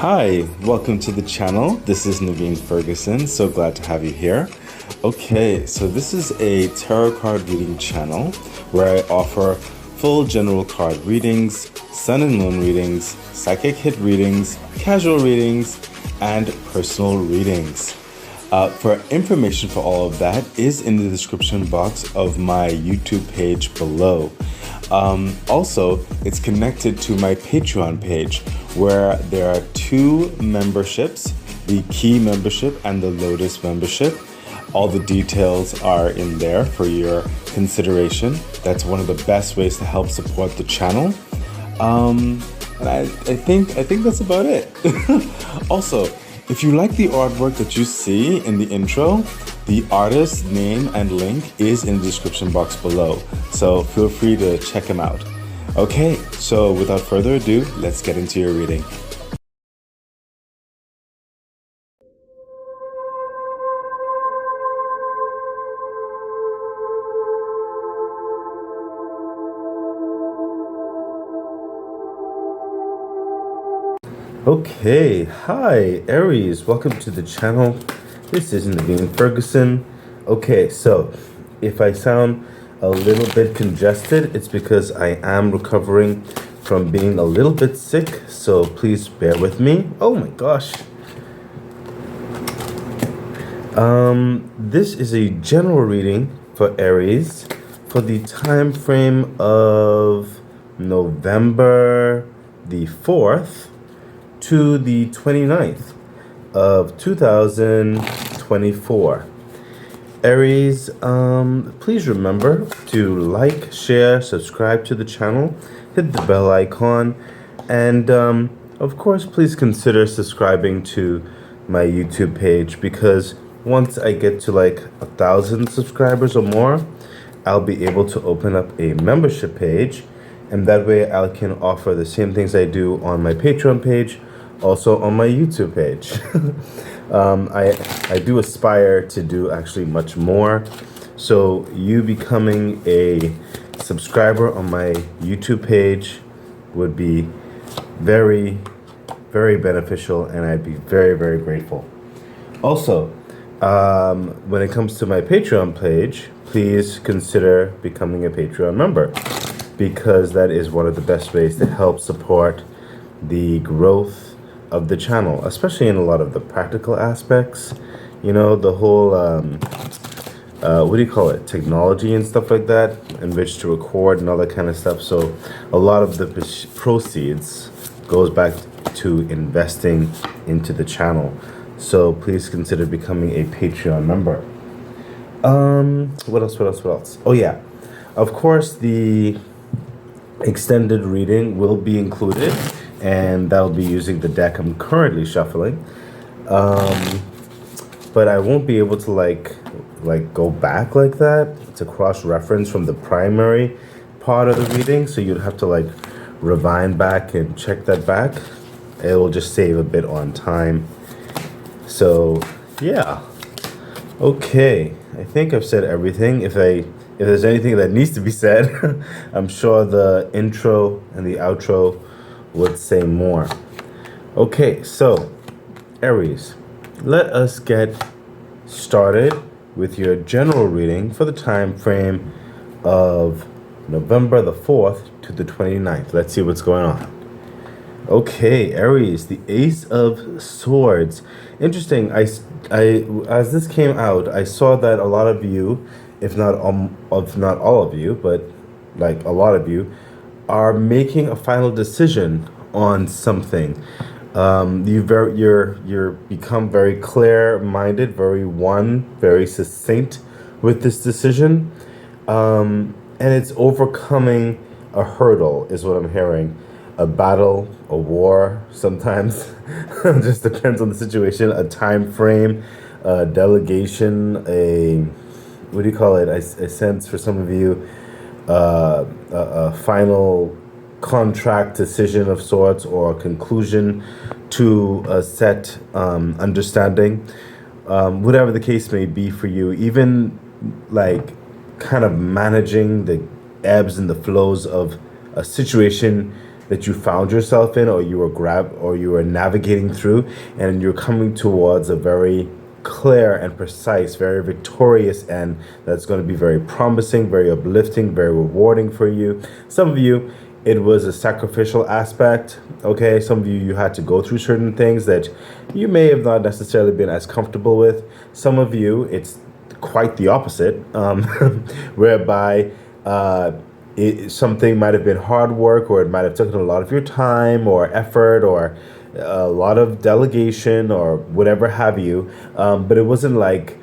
Hi, welcome to the channel. This is Naveen Ferguson. So glad to have you here. Okay, so this is a tarot card reading channel where I offer full general card readings, sun and moon readings, psychic hit readings, casual readings, and personal readings. For information for all of that is in the description box of my YouTube page below. Also, it's connected to my Patreon page where there are two memberships, the Key membership and the Lotus membership. All the details are in there for your consideration. That's one of the best ways to help support the channel. And I think that's about it. Also, if you like the artwork that you see in the intro, the artist's name and link is in the description box below, so feel free to check him out. Okay, so without further ado, let's get into your reading. Okay, hi Aries, welcome to the channel. This is Naveen Ferguson. Okay, so if I sound a little bit congested, it's because I am recovering from being a little bit sick, so please bear with me. Oh my gosh. This is a general reading for Aries for the time frame of November the 4th to the 29th of 2024. Aries, please remember to like, share, subscribe to the channel, hit the bell icon, and of course, please consider subscribing to my YouTube page, because once I get to like 1,000 subscribers or more, I'll be able to open up a membership page, and that way I can offer the same things I do on my Patreon page also on my YouTube page. I do aspire to do actually much more, so you becoming a subscriber on my YouTube page would be very, very beneficial, and I'd be very, very grateful. Also, when it comes to my Patreon page, please consider becoming a Patreon member, because that is one of the best ways to help support the growth of the channel, especially in a lot of the practical aspects, you know, the whole what do you call it, technology and stuff like that, in which to record and all that kind of stuff. So a lot of the proceeds goes back to investing into the channel, so please consider becoming a Patreon member. What else? Oh yeah, of course the extended reading will be included, and that'll be using the deck I'm currently shuffling. But I won't be able to like go back like that to cross-reference from the primary part of the reading, so you'd have to like rewind back and check that back. It will just save a bit on time. So yeah, okay, I think I've said everything. If there's anything that needs to be said, I'm sure the intro and the outro would say more. Okay, so Aries, let us get started with your general reading for the time frame of November the 4th to the 29th. Let's see what's going on. Okay, Aries, the Ace of Swords. Interesting. I as this came out, I saw that a lot of you, if not all of you, but like a lot of you, are making a final decision on something. You're become very clear-minded, very succinct with this decision, and it's overcoming a hurdle, is what I'm hearing. A battle, a war, sometimes just depends on the situation. A time frame, a delegation, what do you call it? I sense for some of you, a final contract decision of sorts, or a conclusion to a set understanding. Whatever the case may be for you, even like kind of managing the ebbs and the flows of a situation that you found yourself in, or you were navigating through, and you're coming towards a very clear and precise, very victorious end that's going to be very promising, very uplifting, very rewarding for you. Some of you, it was a sacrificial aspect. Okay, some of you had to go through certain things that you may have not necessarily been as comfortable with. Some of you, it's quite the opposite, whereby something might have been hard work, or it might have taken a lot of your time or effort, or a lot of delegation, or whatever have you, but it wasn't like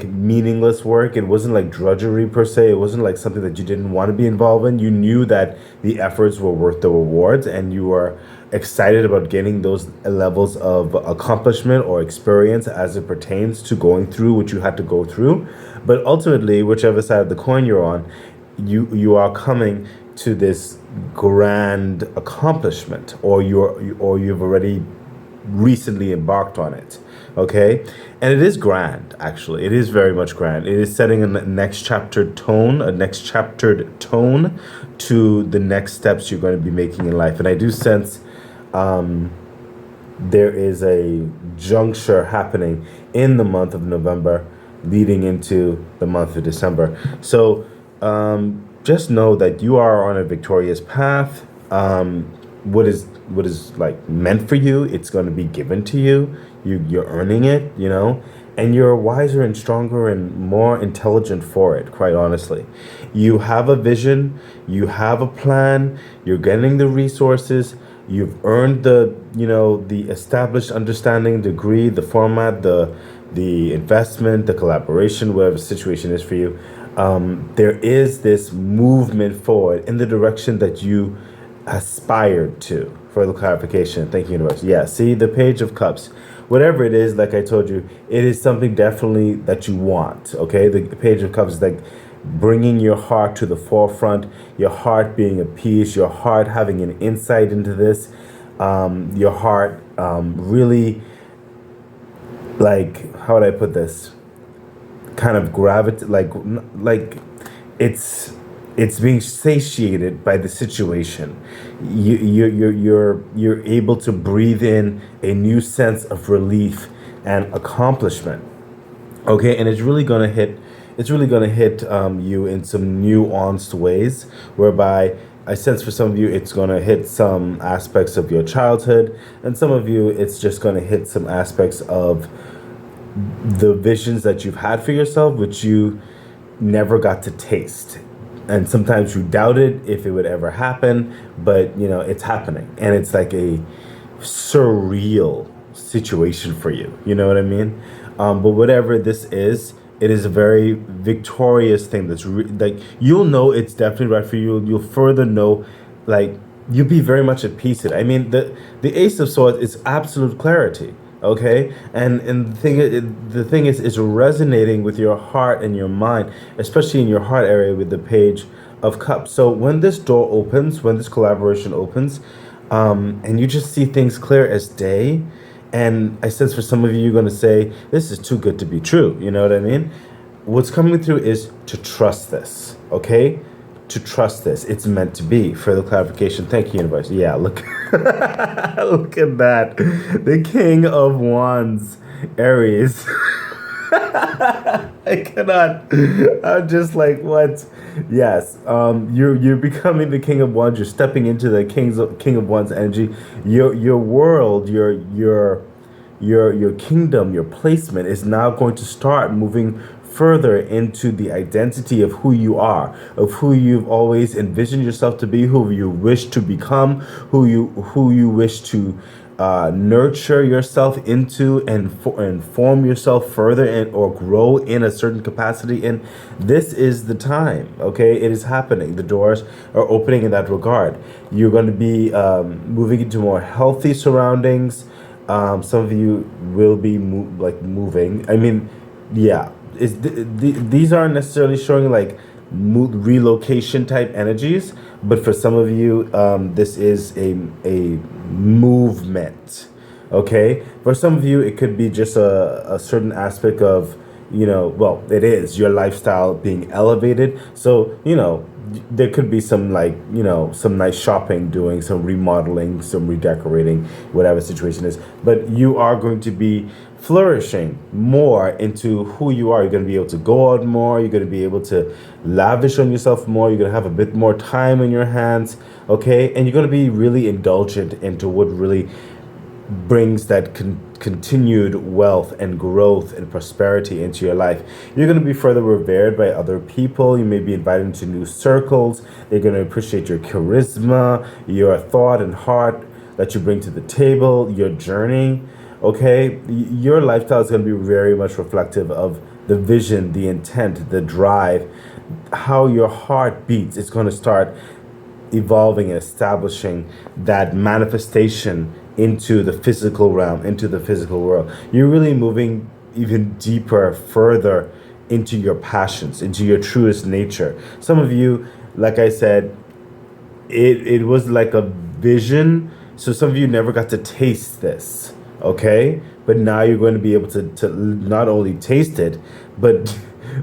meaningless work. It wasn't like drudgery per se. It wasn't like something that you didn't want to be involved in. You knew that the efforts were worth the rewards, and you were excited about getting those levels of accomplishment or experience as it pertains to going through what you had to go through. But ultimately, whichever side of the coin you're on, you are coming to this grand accomplishment, or you've already recently embarked on it. Okay, and it is grand. Actually, it is very much grand. It is setting a next chaptered tone to the next steps you're going to be making in life. And I do sense there is a juncture happening in the month of November leading into the month of December. So just know that you are on a victorious path. What is like meant for you, it's going to be given to you. You're earning it, and you're wiser and stronger and more intelligent for it, quite honestly. You have a vision, you have a plan, you're getting the resources, you've earned the established understanding, degree, the format, the investment, the collaboration, whatever the situation is for you. There is this movement forward in the direction that you aspired to. Further clarification. Thank you, universe. Yeah, see the Page of Cups. Whatever it is, like I told you, it is something definitely that you want. Okay, the Page of Cups is like bringing your heart to the forefront, your heart being at peace, your heart having an insight into this, your heart really, like, how would I put this? Kind of like it's being satiated by the situation. You're able to breathe in a new sense of relief and accomplishment. Okay, and it's really gonna hit you in some nuanced ways, whereby I sense for some of you it's gonna hit some aspects of your childhood, and some of you it's just gonna hit some aspects of the visions that you've had for yourself, which you never got to taste. And sometimes you doubted if it would ever happen, but it's happening, and it's like a surreal situation for you. You know what I mean? But whatever this is, it is a very victorious thing. That's like, you'll know it's definitely right for you. You'll further know, like, you'll be very much at peace with it. I mean, the Ace of Swords is absolute clarity. Okay, and the thing is, it's resonating with your heart and your mind, especially in your heart area with the Page of Cups. So when this door opens, when this collaboration opens, and you just see things clear as day, and I sense for some of you, you're going to say, this is too good to be true. You know what I mean? What's coming through is to trust this. Okay, to trust this. It's meant to be. Further clarification. Thank you, universe. Yeah, look. Look at that. The King of Wands, Aries. I cannot. I'm just like, what? Yes. You're becoming the King of Wands. You're stepping into the King of Wands energy. Your world, your kingdom, your placement is now going to start moving further into the identity of who you are, of who you've always envisioned yourself to be, who you wish to become, who you wish to nurture yourself into, and form yourself further or grow in a certain capacity. And this is the time. Okay, it is happening. The doors are opening in that regard. You're going to be moving into more healthy surroundings. Some of you will be moving. I mean, yeah. These aren't necessarily showing like relocation type energies, but for some of you, this is a movement. Okay, for some of you, it could be just a certain aspect of, well, it is your lifestyle being elevated. So there could be some, like, some nice shopping doing, some remodeling, some redecorating, whatever situation is, but you are going to be flourishing more into who you are. You're going to be able to go out more, you're going to be able to lavish on yourself more, you're going to have a bit more time in your hands, okay, and you're going to be really indulgent into what really brings that continued wealth and growth and prosperity into your life. You're going to be further revered by other people. You may be invited into new circles. They're going to appreciate your charisma, your thought and heart that you bring to the table, your journey. Okay, your lifestyle is going to be very much reflective of the vision, the intent, the drive, how your heart beats. It's going to start evolving and establishing that manifestation into the physical realm, into the physical world. You're really moving even deeper, further into your passions, into your truest nature. Some of you, like I said, it was like a vision. So some of you never got to taste this, okay? But now you're going to be able to not only taste it, but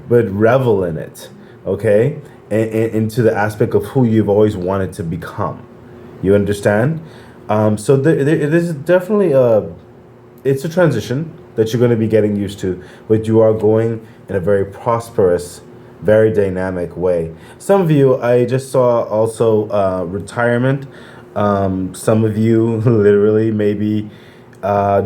revel in it, okay? And into the aspect of who you've always wanted to become. You understand? So there's definitely it's a transition that you're going to be getting used to, but you are going in a very prosperous, very dynamic way. Some of you, I just saw also retirement. Some of you literally maybe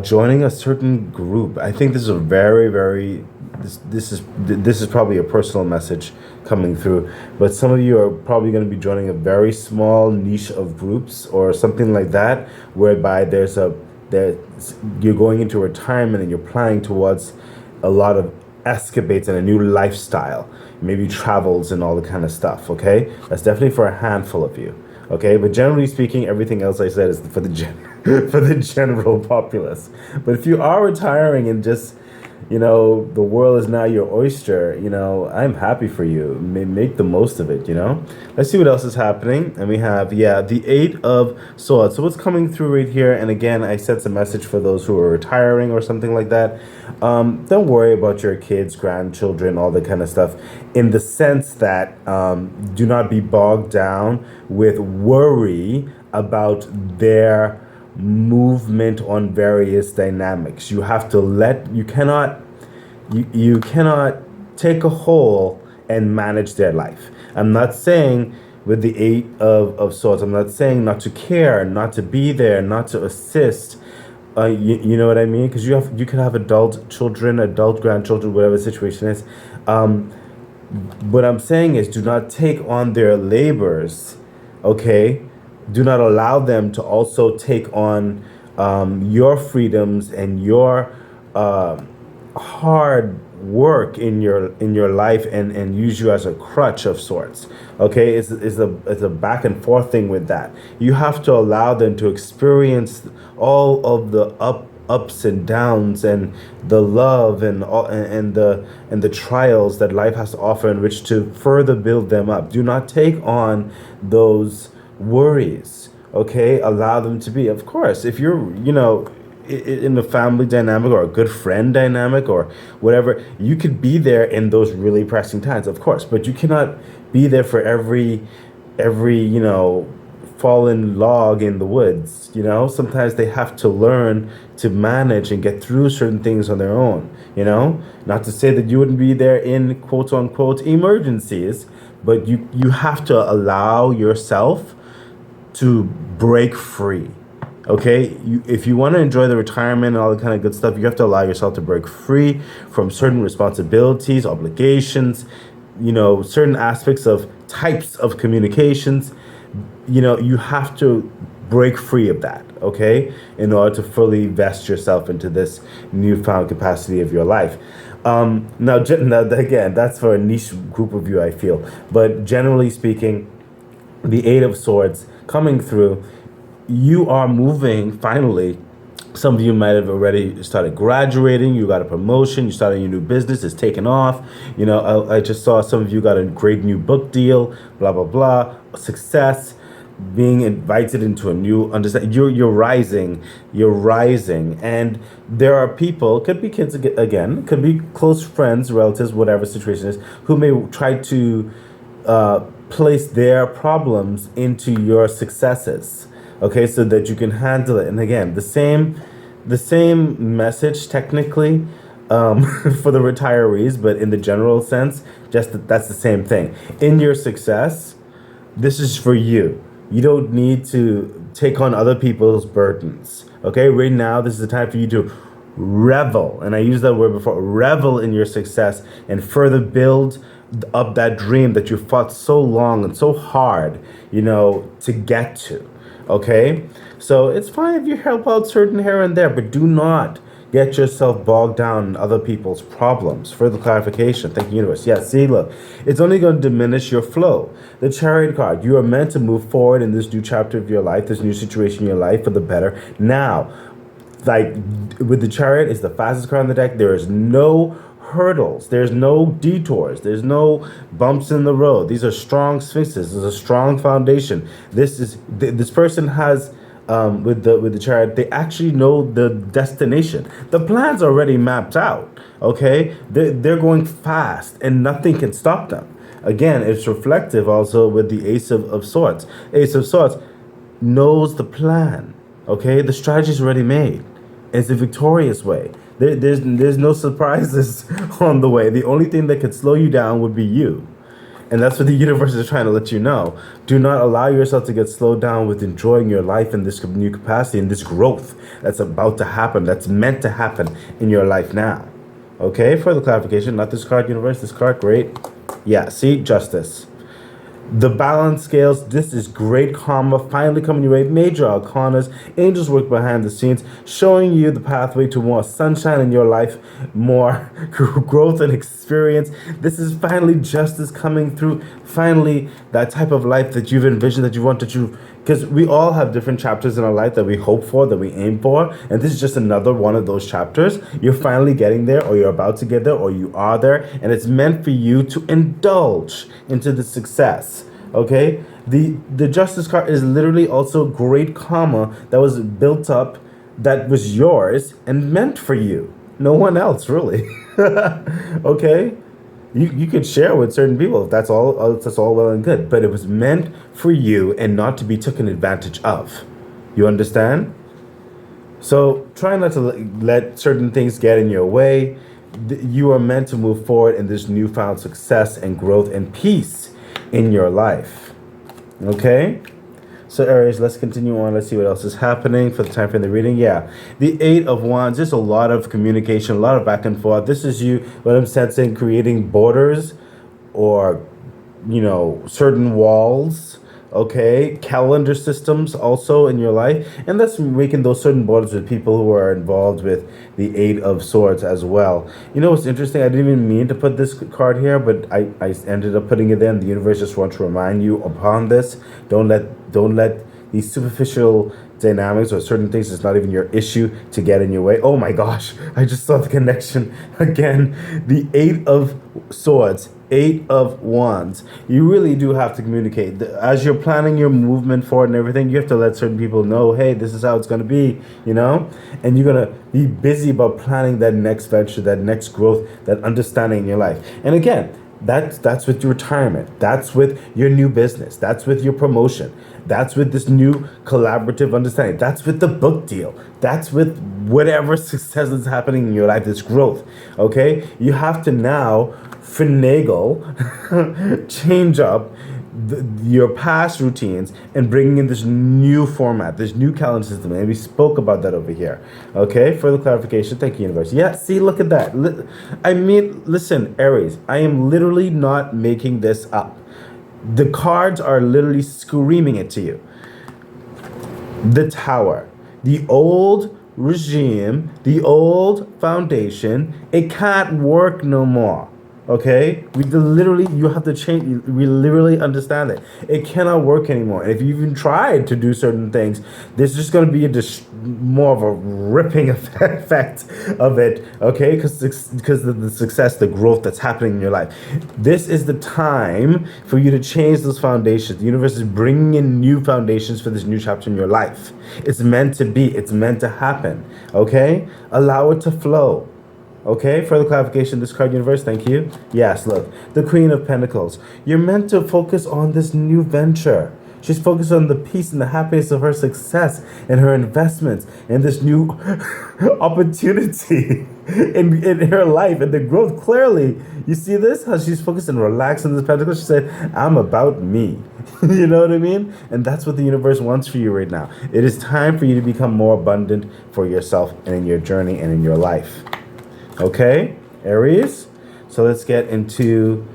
joining a certain group. I think this is a very this is probably a personal message coming through, but some of you are probably going to be joining a very small niche of groups or something like that, whereby you're going into retirement and you're planning towards a lot of escapades and a new lifestyle, maybe travels and all the kind of stuff. Okay, that's definitely for a handful of you. Okay, but generally speaking, everything else I said is for the for the general populace. But if you are retiring and just, the world is now your oyster, I'm happy for you. Make the most of it, Let's see what else is happening. And we have, the Eight of Swords. So what's coming through right here? And again, I sent a message for those who are retiring or something like that. Don't worry about your kids, grandchildren, all that kind of stuff, in the sense that do not be bogged down with worry about their movement on various dynamics. You have to you cannot take a whole and manage their life. I'm not saying with the Eight of Swords, I'm not saying not to care, not to be there, not to assist. You know what I mean? Because you can have adult children, adult grandchildren, whatever the situation is. What I'm saying is, do not take on their labors, okay? Do not allow them to also take on your freedoms and your hard work in your life and use you as a crutch of sorts. Okay, it's a back and forth thing with that. You have to allow them to experience all of the ups and downs and the love and the trials that life has to offer, in which to further build them up. Do not take on those worries. Okay, allow them to be. Of course, if you're in a family dynamic or a good friend dynamic or whatever, you could be there in those really pressing times, of course, but you cannot be there for every fallen log in the woods. Sometimes they have to learn to manage and get through certain things on their own. Not to say that you wouldn't be there in quote unquote emergencies, but you have to allow yourself to break free. Okay, if you want to enjoy the retirement and all the kind of good stuff, you have to allow yourself to break free from certain responsibilities, obligations, certain aspects of types of communications. You have to break free of that, okay, in order to fully vest yourself into this newfound capacity of your life. Now again, that's for a niche group of you, I feel. But generally speaking, the Eight of Swords coming through, you are moving finally. Some of you might have already started graduating. You got a promotion. You started your new business. It's taken off. I just saw some of you got a great new book deal. Blah blah blah. Success. Being invited into a new understanding. You're rising. You're rising, and there are people. Could be kids again. Could be close friends, relatives, whatever situation is, who may try to place their problems into your successes, okay, so that you can handle it. And again, the same message technically, for the retirees, but in the general sense, that's the same thing. In your success, this is for you. You don't need to take on other people's burdens. Okay, right now, this is the time for you to revel, and I used that word before, revel in your success and further build up that dream that you fought so long and so hard, to get to. Okay, so it's fine if you help out certain here and there, but do not get yourself bogged down in other people's problems. Further clarification. Thank you, universe. Yeah, see, look, it's only going to diminish your flow. The Chariot card, you are meant to move forward in this new chapter of your life, this new situation in your life for the better. Now, like with the Chariot, it's the fastest card on the deck. There is no hurdles. There's no detours. There's no bumps in the road. These are strong sphinxes. There's a strong foundation. This person has, with the Chariot, they actually know the destination. The plan's already mapped out. Okay, they're going fast, and nothing can stop them. Again, it's reflective also with the Ace of Swords. Ace of Swords knows the plan. Okay, the strategy is already made. It's the victorious way. There's no surprises on the way. The only thing that could slow you down would be you. And that's what the universe is trying to let you know. Do not allow yourself to get slowed down with enjoying your life in this new capacity and this growth that's about to happen, that's meant to happen in your life now. Okay, further clarification, not this card, universe, this card, great. Yeah, see, justice. The balance scales, this is great karma, finally coming your way. Major arcanas, angels work behind the scenes, showing you the pathway to more sunshine in your life, more growth and experience. This is finally justice coming through. Finally, that type of life that you've envisioned, that you want to, because we all have different chapters in our life that we hope for, that we aim for, and this is just another one of those chapters. You're finally getting there, or you're about to get there, or you are there, and it's meant for you to indulge into the success. Okay, the Justice card is literally also great karma that was built up, that was yours and meant for you, no one else really. Okay, you could share with certain people if that's all well and good, but it was meant for you and not to be taken advantage of. You understand? So try not to let certain things get in your way. You are meant to move forward in this newfound success and growth and peace in your life. Okay, so Aries, let's continue on. Let's see what else is happening for the time frame of the reading. Yeah, the Eight of Wands, there's a lot of communication, a lot of back and forth. This is you, what I'm sensing, creating borders or certain walls. Okay, calendar systems also in your life, and that's making those certain borders with people who are involved with the Eight of Swords as well. You know what's interesting? I didn't even mean to put this card here, but I ended up putting it in. The universe just wants to remind you upon this. Don't let these superficial dynamics or certain things that's not even your issue to get in your way. Oh my gosh, I just saw the connection again. The Eight of Swords, Eight of Wands. You really do have to communicate. As you're planning your movement forward and everything, you have to let certain people know, hey, this is how it's going to be, and you're going to be busy about planning that next venture, that next growth, that understanding in your life. And again, that's with your retirement. That's with your new business. That's with your promotion. That's with this new collaborative understanding. That's with the book deal. That's with whatever success is happening in your life, this growth. Okay? You have to now finagle, change up your past routines and bringing in this new format, this new calendar system. And we spoke about that over here. Okay? Further clarification. Thank you, universe. Yeah, see, look at that. Listen, Aries, I am literally not making this up. The cards are literally screaming it to you. The Tower, the old regime, the old foundation, it can't work no more. Okay, you have to change. We literally understand it. It cannot work anymore. And if you even tried to do certain things, there's just going to be more of a ripping effect of it. Okay, because of the success, the growth that's happening in your life. This is the time for you to change those foundations. The universe is bringing in new foundations for this new chapter in your life. It's meant to be. It's meant to happen. Okay, allow it to flow. Okay, further clarification, this card, universe, thank you. Yes, look, the Queen of Pentacles. You're meant to focus on this new venture. She's focused on the peace and the happiness of her success and her investments and this new opportunity in her life and the growth. Clearly, you see this? How she's focused and relaxed in this pentacle. She said, I'm about me. You know what I mean? And that's what the universe wants for you right now. It is time for you to become more abundant for yourself and in your journey and in your life. Okay, Aries? So let's get into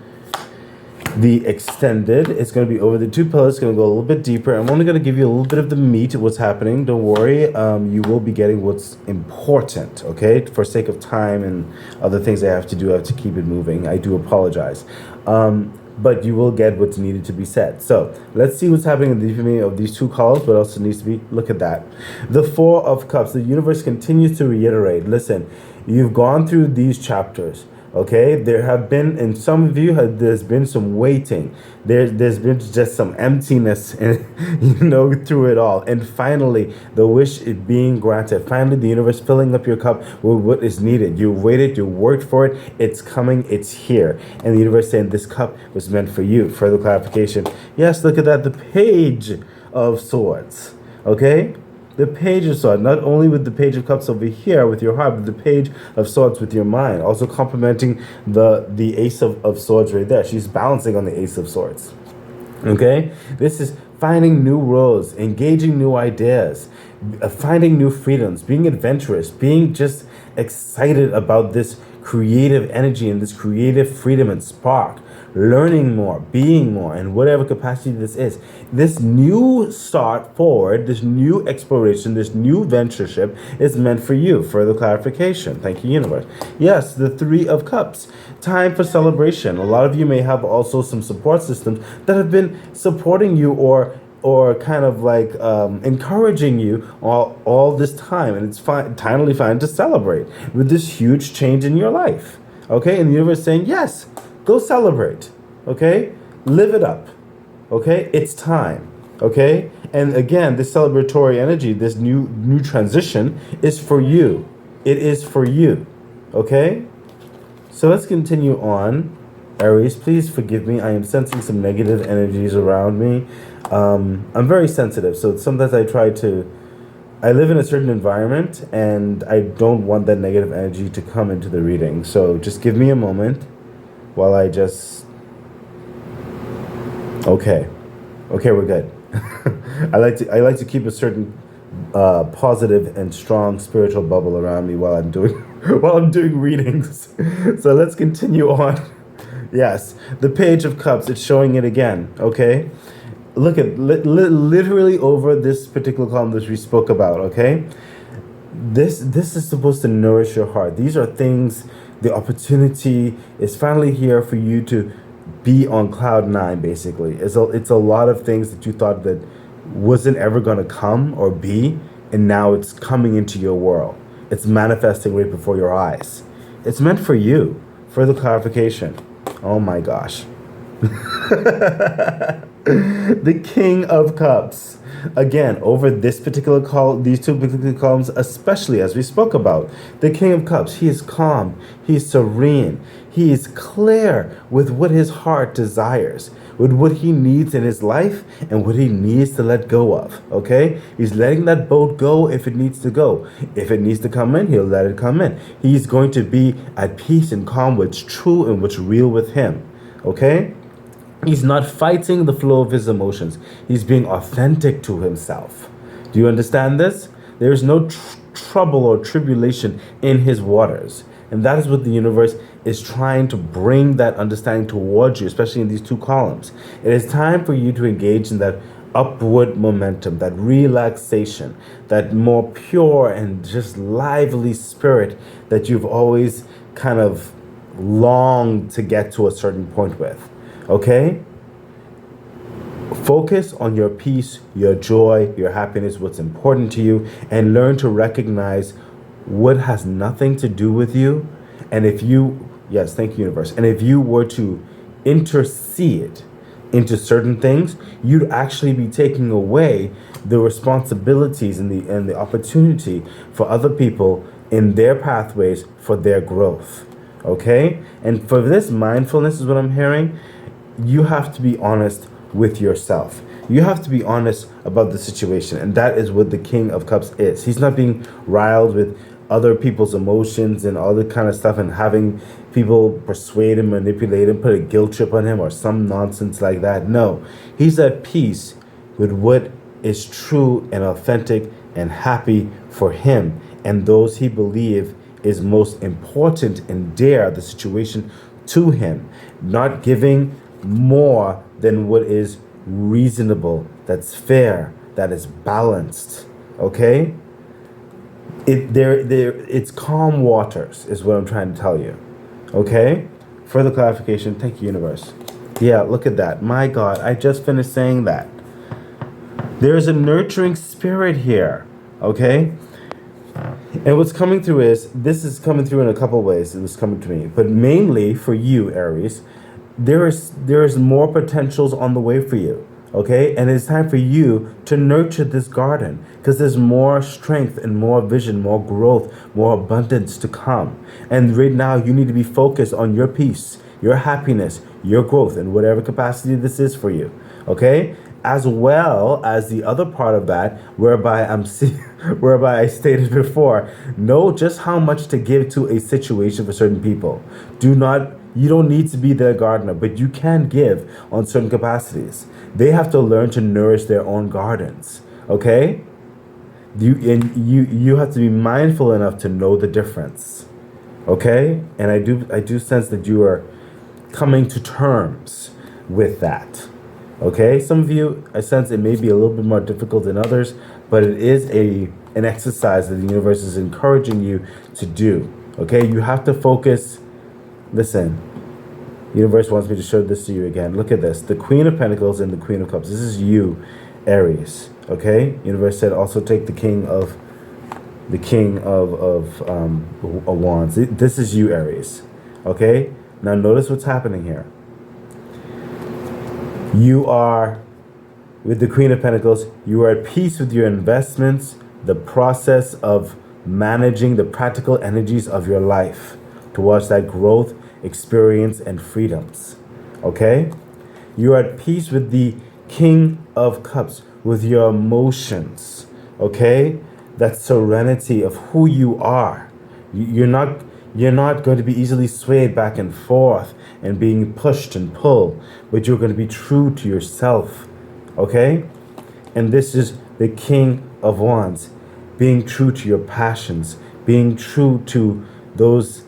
the extended. It's going to be over the 2 pillars. It's going to go a little bit deeper. I'm only going to give you a little bit of the meat of what's happening. Don't worry. You will be getting what's important, okay? For sake of time and other things I have to do, I have to keep it moving. I do apologize. But you will get what's needed to be said. So let's see what's happening in the beginning of these 2 columns. What else needs to be? Look at that. The 4 of Cups. The universe continues to reiterate. Listen, you've gone through these chapters. Okay, there have been, in some of you, there's been some waiting. There's been just some emptiness, through it all. And finally, the wish is being granted. Finally, the universe filling up your cup with what is needed. You waited, you worked for it. It's coming, it's here. And the universe saying this cup was meant for you. Further clarification. Yes, look at that, the Page of Swords. Okay? The Page of Swords, not only with the Page of Cups over here with your heart, but the Page of Swords with your mind. Also complementing the Ace of Swords right there. She's balancing on the Ace of Swords. Okay? This is finding new roads, engaging new ideas, finding new freedoms, being adventurous, being just excited about this creative energy and this creative freedom and spark. Learning more, being more, in whatever capacity this is. This new start forward, this new exploration, this new ventureship is meant for you. Further clarification. Thank you, universe. Yes, the 3 of Cups. Time for celebration. A lot of you may have also some support systems that have been supporting you or kind of like encouraging you all this time. And it's finally fine to celebrate with this huge change in your life. Okay? And the universe saying, yes, go celebrate, okay? Live it up, okay? It's time, okay? And again, this celebratory energy, this new transition is for you. It is for you, okay? So let's continue on. Aries, please forgive me. I am sensing some negative energies around me. I'm very sensitive, so sometimes I live in a certain environment, and I don't want that negative energy to come into the reading. So just give me a moment. While I just... Okay, we're good. I like to keep a certain positive and strong spiritual bubble around me while I'm doing readings. So let's continue on. Yes, the Page of Cups. It's showing it again. Okay, look at literally over this particular column that we spoke about. Okay, this is supposed to nourish your heart. These are things. The opportunity is finally here for you to be on cloud 9, basically. It's a lot of things that you thought that wasn't ever going to come or be, and now it's coming into your world. It's manifesting right before your eyes. It's meant for you. Further clarification. Oh my gosh. The King of Cups. Again, over this particular these 2 particular columns, especially as we spoke about, the King of Cups, he is calm, he is serene, he is clear with what his heart desires, with what he needs in his life and what he needs to let go of, okay? He's letting that boat go if it needs to go. If it needs to come in, he'll let it come in. He's going to be at peace and calm what's true and what's real with him, okay? He's not fighting the flow of his emotions. He's being authentic to himself. Do you understand this? There is no trouble or tribulation in his waters. And that is what the universe is trying to bring that understanding towards you, especially in these 2 columns. It is time for you to engage in that upward momentum, that relaxation, that more pure and just lively spirit that you've always kind of longed to get to a certain point with. Okay? Focus on your peace, your joy, your happiness, what's important to you, and learn to recognize what has nothing to do with you. And if you, yes, thank you, universe. And if you were to intercede into certain things, you'd actually be taking away the responsibilities and the opportunity for other people in their pathways for their growth. Okay? And for this mindfulness is what I'm hearing. You have to be honest with yourself. You have to be honest about the situation. And that is what the King of Cups is. He's not being riled with other people's emotions and all that kind of stuff and having people persuade him, manipulate him, put a guilt trip on him or some nonsense like that. No. He's at peace with what is true and authentic and happy for him and those he believes is most important and dear the situation to him, not giving more than what is reasonable, that's fair, that is balanced. Okay? It's calm waters is what I'm trying to tell you. Okay? Further clarification. Thank you, universe. Yeah, look at that. My God, I just finished saying that. There is a nurturing spirit here. Okay? And what's coming through is, this is coming through in a couple ways. It was coming to me. But mainly for you, Aries, there is more potentials on the way for you. Okay? And it's time for you to nurture this garden because there's more strength and more vision, more growth, more abundance to come. And right now you need to be focused on your peace, your happiness, your growth in whatever capacity this is for you. Okay? As well as the other part of that, whereby whereby I stated before, know just how much to give to a situation for certain people. You don't need to be their gardener, but you can give on certain capacities. They have to learn to nourish their own gardens. Okay? You have to be mindful enough to know the difference. Okay? And I do sense that you are coming to terms with that. Okay? Some of you, I sense it may be a little bit more difficult than others, but it is an exercise that the universe is encouraging you to do. Okay? You have to focus. Listen, the universe wants me to show this to you again. Look at this. The Queen of Pentacles and the Queen of Cups. This is you, Aries. Okay? Universe said also take the King of Wands. This is you, Aries. Okay? Now notice what's happening here. You are, with the Queen of Pentacles, you are at peace with your investments, the process of managing the practical energies of your life towards that growth, experience, and freedoms. Okay? You are at peace with the King of Cups, with your emotions. Okay? That serenity of who you are. You're not going to be easily swayed back and forth and being pushed and pulled, but you're going to be true to yourself. Okay? And this is the King of Wands. Being true to your passions, being true to those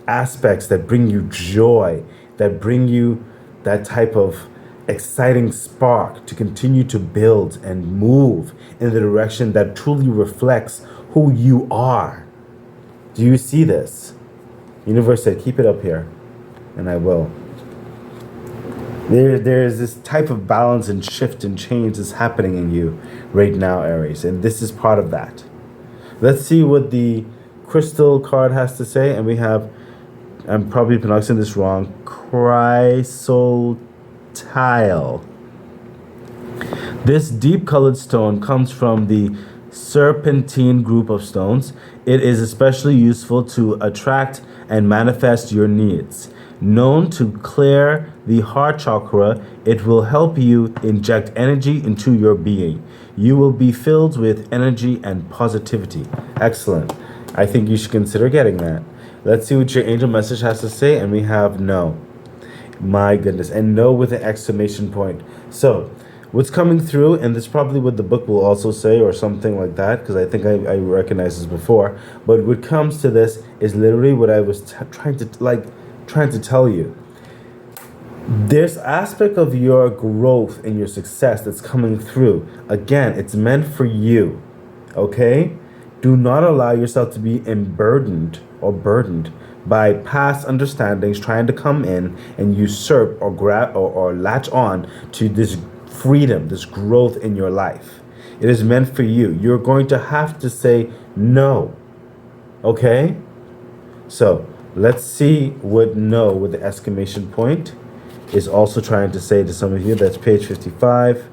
aspects that bring you joy, that bring you that type of exciting spark to continue to build and move in the direction that truly reflects who you are. Do you see this? Universe said, keep it up here, and I will. There is this type of balance and shift and change that's happening in you right now, Aries, and this is part of that. Let's see what the crystal card has to say, and we have, I'm probably pronouncing this wrong, Chrysotile. This deep colored stone comes from the serpentine group of stones. It is especially useful to attract and manifest your needs. Known to clear the heart chakra, it will help you inject energy into your being. You will be filled with energy and positivity. Excellent. I think you should consider getting that. Let's see what your angel message has to say, and we have no. My goodness. And no with an exclamation point. So, what's coming through, and this is probably what the book will also say or something like that, because I think I recognized this before, but what comes to this is literally what I was trying to tell you. There's aspect of your growth and your success that's coming through. Again, it's meant for you. Okay? Do not allow yourself to be burdened by past understandings trying to come in and usurp or grab or latch on to this freedom, this growth in your life. It is meant for you. You're going to have to say no. Okay? So, let's see what no with the exclamation point is also trying to say to some of you. That's page 55.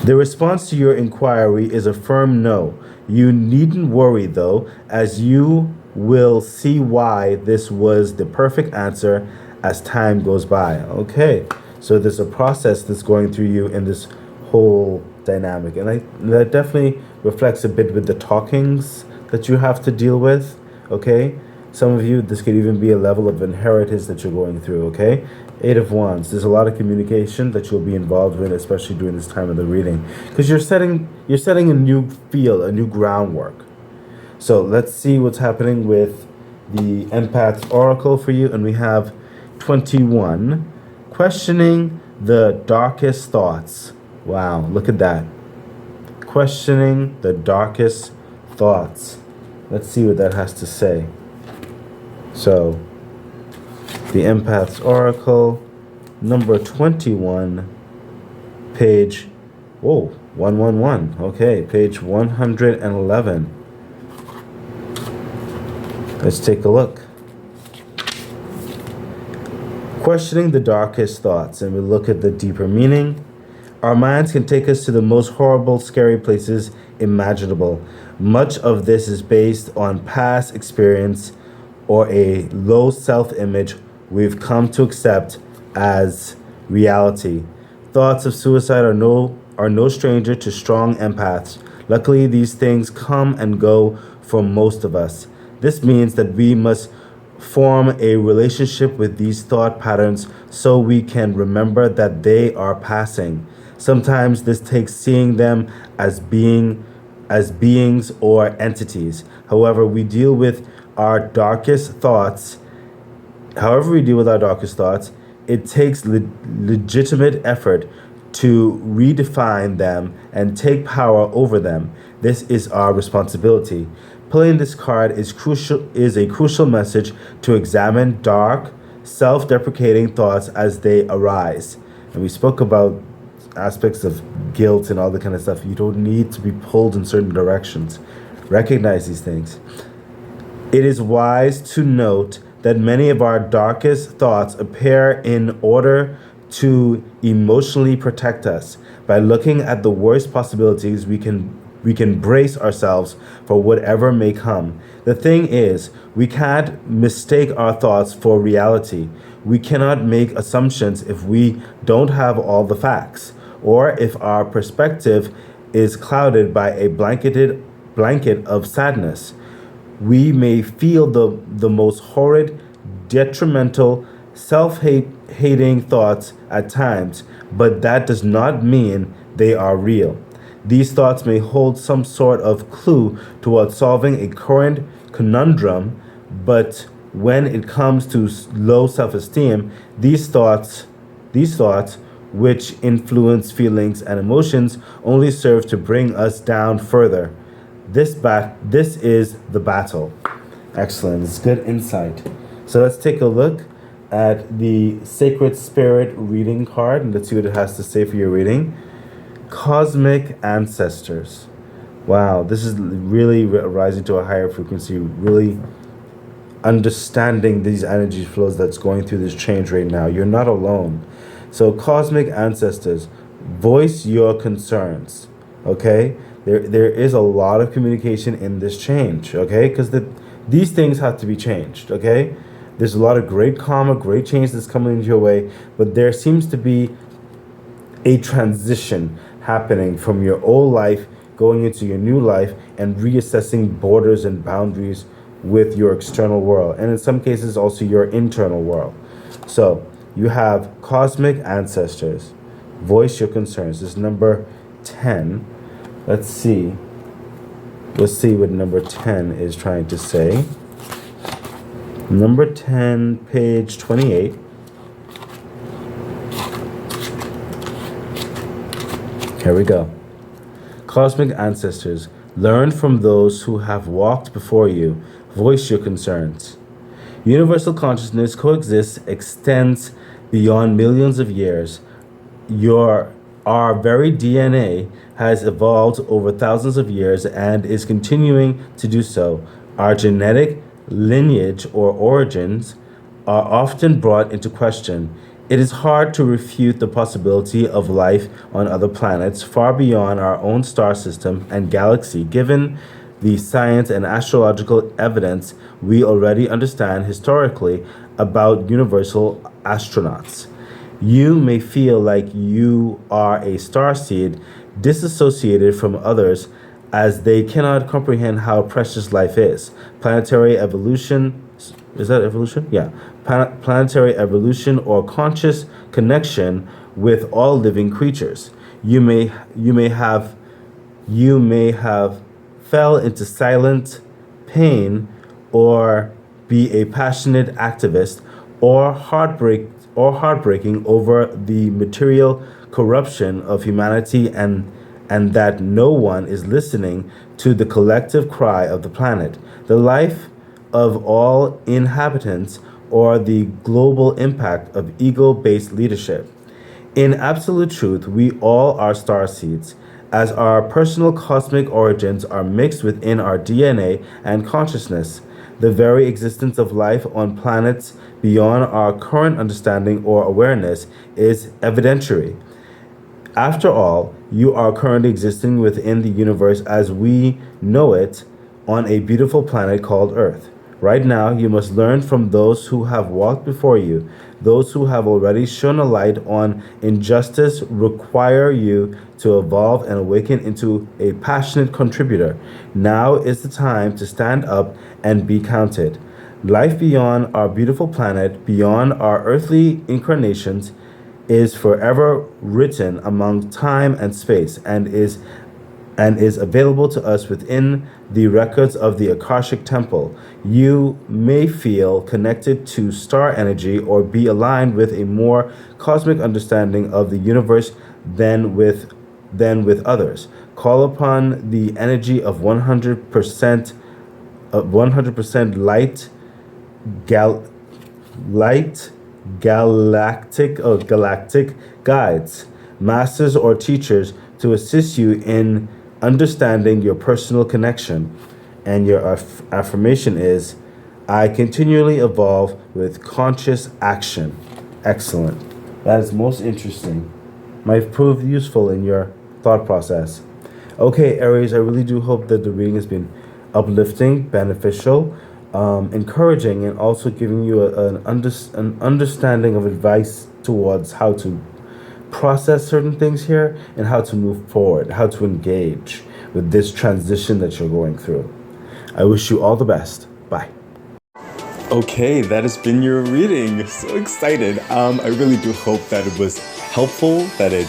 The response to your inquiry is a firm no. You needn't worry though, as you will see why this was the perfect answer as time goes by. Okay, so there's a process that's going through you in this whole dynamic, and that definitely reflects a bit with the talkings that you have to deal with. Okay, some of you, this could even be a level of inheritance that you're going through. Okay, Eight of Wands, there's a lot of communication that you'll be involved with, especially during this time of the reading, because you're setting a new field, a new groundwork. So let's see what's happening with the Empaths Oracle for you. And we have 21, questioning the darkest thoughts. Wow, look at that. Questioning the darkest thoughts. Let's see what that has to say. So, the Empaths Oracle, number 21, page, 111. Okay, page 111. Let's take a look. Questioning the darkest thoughts, and we look at the deeper meaning. Our minds can take us to the most horrible, scary places imaginable. Much of this is based on past experience or a low self-image we've come to accept as reality. Thoughts of suicide are no stranger to strong empaths. Luckily, these things come and go for most of us. This means that we must form a relationship with these thought patterns so we can remember that they are passing. Sometimes this takes seeing them as beings or entities. However, we deal with our darkest thoughts. It takes legitimate effort to redefine them and take power over them. This is our responsibility. Pulling this card is a crucial message to examine dark, self-deprecating thoughts as they arise. And we spoke about aspects of guilt and all that kind of stuff. You don't need to be pulled in certain directions. Recognize these things. It is wise to note that many of our darkest thoughts appear in order to emotionally protect us. By looking at the worst possibilities, we can brace ourselves for whatever may come. The thing is, we can't mistake our thoughts for reality. We cannot make assumptions if we don't have all the facts, or if our perspective is clouded by a blanket of sadness. We may feel the most horrid, detrimental, self-hating thoughts at times, but that does not mean they are real. These thoughts may hold some sort of clue towards solving a current conundrum, but when it comes to low self-esteem, these thoughts, which influence feelings and emotions, only serve to bring us down further. This is the battle. Excellent. It's good insight. So let's take a look at the Sacred Spirit reading card, and let's see what it has to say for your reading. Cosmic Ancestors. Wow, this is really rising to a higher frequency, really understanding these energy flows that's going through this change right now. You're not alone. So Cosmic Ancestors, voice your concerns, okay? There is a lot of communication in this change, okay? Because these things have to be changed, okay? There's a lot of great karma, great change that's coming into your way, but there seems to be a transition happening from your old life going into your new life and reassessing borders and boundaries with your external world, and in some cases also your internal world. So you have Cosmic Ancestors, voice your concerns. This is number 10. Let's see what number 10 is trying to say. Number 10, page 28. Here we go. Cosmic Ancestors, learn from those who have walked before you. Voice your concerns. Universal consciousness coexists, extends beyond millions of years. Our very DNA has evolved over thousands of years and is continuing to do so. Our genetic lineage or origins are often brought into question. It is hard to refute the possibility of life on other planets far beyond our own star system and galaxy, given the science and astrological evidence we already understand historically about universal astronauts. You may feel like you are a starseed disassociated from others as they cannot comprehend how precious life is. Planetary evolution, is that evolution? Yeah. Planetary evolution or conscious connection with all living creatures. You may have fell into silent pain or be a passionate activist or heartbreaking over the material corruption of humanity and that no one is listening to the collective cry of the planet, the life of all inhabitants, or the global impact of ego-based leadership. In absolute truth, we all are starseeds, as our personal cosmic origins are mixed within our DNA and consciousness. The very existence of life on planets beyond our current understanding or awareness is evidentiary. After all, you are currently existing within the universe as we know it on a beautiful planet called Earth. Right now, you must learn from those who have walked before you. Those who have already shone a light on injustice require you to evolve and awaken into a passionate contributor. Now is the time to stand up and be counted. Life beyond our beautiful planet, beyond our earthly incarnations, is forever written among time and space and is available to us within the records of the Akashic Temple. You may feel connected to star energy or be aligned with a more cosmic understanding of the universe than with others. Call upon the energy of 100% light galactic guides, masters or teachers to assist you in understanding your personal connection. And your affirmation is, I continually evolve with conscious action. Excellent. That is most interesting. Might prove useful in your thought process. Okay, Aries, I really do hope that the reading has been uplifting, beneficial, encouraging, and also giving you an understanding of advice towards how to process certain things here and how to move forward, how to engage with this transition that you're going through. I wish you all the best. Bye. Okay, that has been your reading. So excited. I really do hope that it was helpful, that it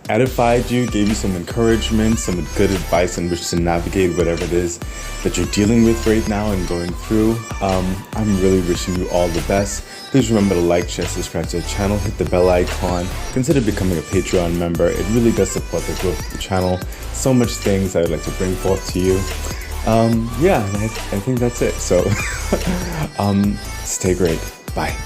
edified you, gave you some encouragement, some good advice on which to navigate whatever it is that you're dealing with right now and going through. I'm really wishing you all the best. Please remember to like, share, subscribe to the channel, hit the bell icon, consider becoming a Patreon member. It really does support the growth of the channel. So much things I would like to bring forth to you. Yeah, and I think that's it. So stay great. Bye.